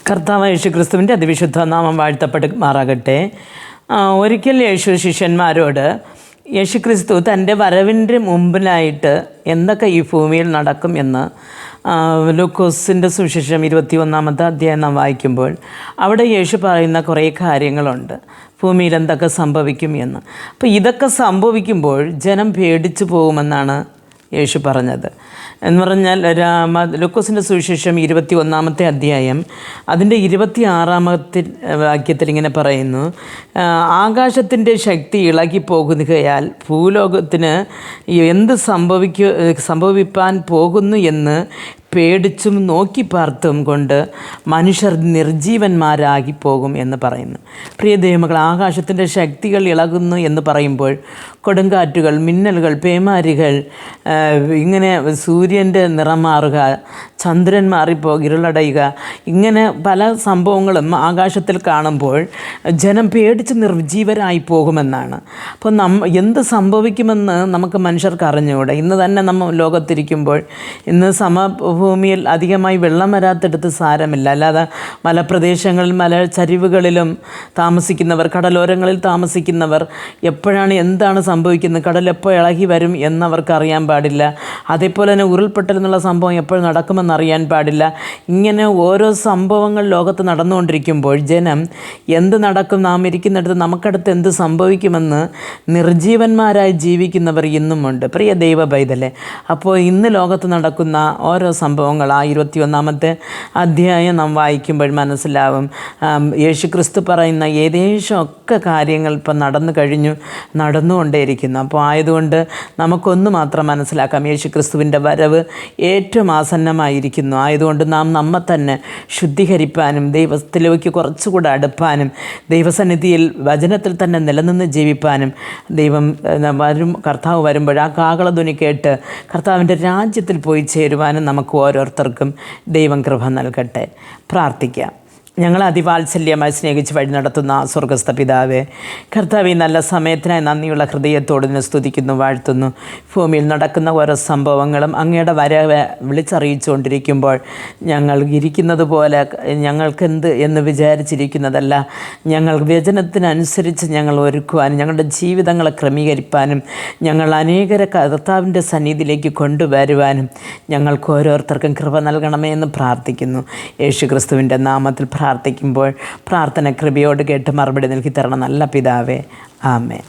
കർത്താവായ യേശുക്രിസ്തുവിൻ്റെ അതിവിശുദ്ധ നാമം വാഴ്ത്തപ്പെടുമാറാകട്ടെ. ഒരിക്കൽ യേശു ശിഷ്യന്മാരോട് യേശുക്രിസ്തു തൻ്റെ വരവിൻ്റെ മുമ്പിലായിട്ട് എന്തൊക്കെ ഈ ഭൂമിയിൽ നടക്കും എന്ന് ലൂക്കോസിൻ്റെ സുവിശേഷം 21-ാമത്തെ അധ്യായം നാം വായിക്കുമ്പോൾ അവിടെ യേശു പറയുന്ന കുറേ കാര്യങ്ങളുണ്ട്, ഭൂമിയിൽ എന്തൊക്കെ സംഭവിക്കും എന്ന്. അപ്പോൾ ഇതൊക്കെ സംഭവിക്കുമ്പോൾ ജനം പേടിച്ചു പോകുമെന്നാണ് യേശു പറഞ്ഞത്. എന്ന് പറഞ്ഞാൽ ലൂക്കോസിൻ്റെ സുവിശേഷം 21-ാമത്തെ അധ്യായം അതിൻ്റെ 26-ാമത്തെ വാക്യത്തിൽ ഇങ്ങനെ പറയുന്നു, ആകാശത്തിൻ്റെ ശക്തി ഇളകിപ്പോകുകയാൽ ഭൂലോകത്തിന് എന്ത് സംഭവിപ്പാൻ പോകുന്നു എന്ന് പേടിച്ചും നോക്കി പാർത്തും കൊണ്ട് മനുഷ്യർ നിർജീവന്മാരാകി പോകും എന്ന് പറയുന്നു. പ്രിയ ദൈവമക്കൾ, ആകാശത്തിൻ്റെ ശക്തികൾ ഇളകുന്നു എന്ന് പറയുമ്പോൾ കൊടുങ്കാറ്റുകൾ, മിന്നലുകൾ, പേമാരികൾ, ഇങ്ങനെ സൂര്യൻ്റെ നിറം മാറുക, ചന്ദ്രൻ ഇരുളടയുക, ഇങ്ങനെ പല സംഭവങ്ങളും ആകാശത്തിൽ കാണുമ്പോൾ ജനം പേടിച്ച് നിർജീവരായി പോകുമെന്നാണ്. അപ്പോൾ എന്ത് സംഭവിക്കുമെന്ന് നമുക്ക് മനുഷ്യർക്ക് അറിഞ്ഞുകൂടെ. ഇന്ന് തന്നെ നമ്മൾ ലോകത്തിരിക്കുമ്പോൾ ഇന്ന് സമഭൂമിയിൽ അധികമായി വെള്ളം വരാത്തിടത്ത് സാരമില്ല, അല്ലാതെ മലപ്രദേശങ്ങളിൽ മലചരിവുകളിലും താമസിക്കുന്നവർ, കടലോരങ്ങളിൽ താമസിക്കുന്നവർ എപ്പോഴാണ് എന്താണ് സംഭവിക്കുന്നത്, കടൽ എപ്പോൾ ഇളകി വരും എന്നവർക്ക് അറിയാൻ പാടില്ല. അതേപോലെ തന്നെ ഉരുൾപൊട്ടൽ എന്നുള്ള സംഭവം എപ്പോൾ നടക്കുമെന്നറിയാൻ പാടില്ല. ഇങ്ങനെ ഓരോ സംഭവങ്ങൾ ലോകത്ത് നടന്നുകൊണ്ടിരിക്കുമ്പോൾ ജനം എന്ത് നടക്കും, നാം ഇരിക്കുന്നിടത്ത് നമുക്കടുത്ത് എന്ത് സംഭവിക്കുമെന്ന് നിർജീവന്മാരായി ജീവിക്കുന്നവർ ഇന്നുമുണ്ട്. പ്രിയ ദൈവ പൈതലേ, അപ്പോൾ ഇന്ന് ലോകത്ത് നടക്കുന്ന ഓരോ സംഭവങ്ങൾ ആ 21-ാമത്തെ അധ്യായം നാം വായിക്കുമ്പോൾ മനസ്സിലാവും. യേശുക്രിസ്തു പറയുന്ന ഏകദേശമൊക്കെ കാര്യങ്ങൾ ഇപ്പം നടന്നുകൊണ്ടേയിരിക്കുന്നു. അപ്പോൾ ആയതുകൊണ്ട് നമുക്കൊന്ന് മാത്രം മനസ്സിലാക്കാം, യേശുക്രിസ്തുവിൻ്റെ വരവ് ഏറ്റവും ആസന്നമായിരിക്കുന്നു. ആയതുകൊണ്ട് നാം നമ്മെ തന്നെ ശുദ്ധീകരിപ്പാനും ദൈവത്തിലേക്ക് കുറച്ചുകൂടെ അടുപ്പാനും ദൈവസന്നിധിയിൽ വചനത്തിൽ തന്നെ നിലനിന്ന് ജീവിപ്പാനും കർത്താവ് വരുമ്പോൾ ആ കാഹളധ്വനി കേട്ട് കർത്താവിൻ്റെ രാജ്യത്തിൽ പോയി ചേരുവാനും നമുക്ക് ഓരോരുത്തർക്കും ദൈവം കൃപ നൽകട്ടെ. പ്രാർത്ഥിക്കാം. ഞങ്ങളെ അതിവാത്സല്യമായി സ്നേഹിച്ച് വഴി നടത്തുന്ന സ്വർഗസ്ഥ പിതാവേ, കർത്താവ് ഈ നല്ല സമയത്തിനായി നന്ദിയുള്ള ഹൃദയത്തോട് നിന്ന് സ്തുതിക്കുന്നു, വാഴ്ത്തുന്നു. ഭൂമിയിൽ നടക്കുന്ന ഓരോ സംഭവങ്ങളും അങ്ങയുടെ വരവ് വിളിച്ചറിയിച്ചുകൊണ്ടിരിക്കുമ്പോൾ ഞങ്ങൾ ഇരിക്കുന്നത് പോലെ ഞങ്ങൾക്കെന്ത് എന്ന് വിചാരിച്ചിരിക്കുന്നതല്ല, ഞങ്ങൾ വചനത്തിനനുസരിച്ച് ഞങ്ങൾ ഒരുക്കുവാനും ഞങ്ങളുടെ ജീവിതങ്ങളെ ക്രമീകരിപ്പാനും ഞങ്ങൾ അനേകരെ കർത്താവിൻ്റെ സന്നിധിയിലേക്ക് കൊണ്ടുവരുവാനും ഞങ്ങൾക്ക് ഓരോരുത്തർക്കും കൃപ നൽകണമേ എന്ന് പ്രാർത്ഥിക്കുന്നു. യേശുക്രിസ്തുവിൻ്റെ നാമത്തിൽ പ്രാർത്ഥിക്കുമ്പോൾ പ്രാർത്ഥന കൃപയോട് കേട്ട് മറുപടി നൽകി തരണം നല്ല പിതാവേ. ആമേൻ.